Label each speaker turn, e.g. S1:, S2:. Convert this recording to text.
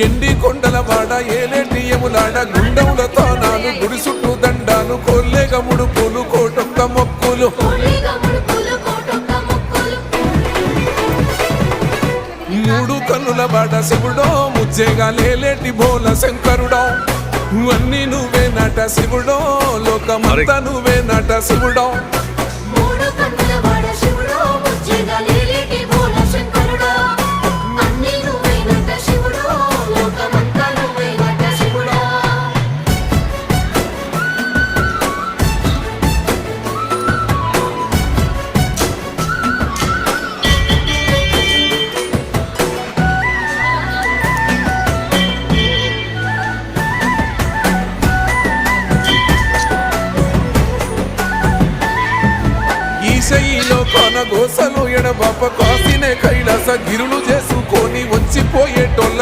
S1: ఎండి కొండల వాడ ఏలేటి యములాడ గుండములతో నాను గుడి చుట్టూ దండాలు కొల్లేగ ముడుపులు కోటొక్క మొక్కులు మూడు కన్నుల వాడ శివుడో ముజ్జేగా లేలేటి బోల శంకరుడో అన్నీ నువ్వే నట శివుడో లోకమంతా నువ్వే నట శివుడో ఈశయిలో కొన గోసలు ఎడబాప కాసినే కైలాస గిరులు చేసుకొని వచ్చిపోయేటోళ్ళ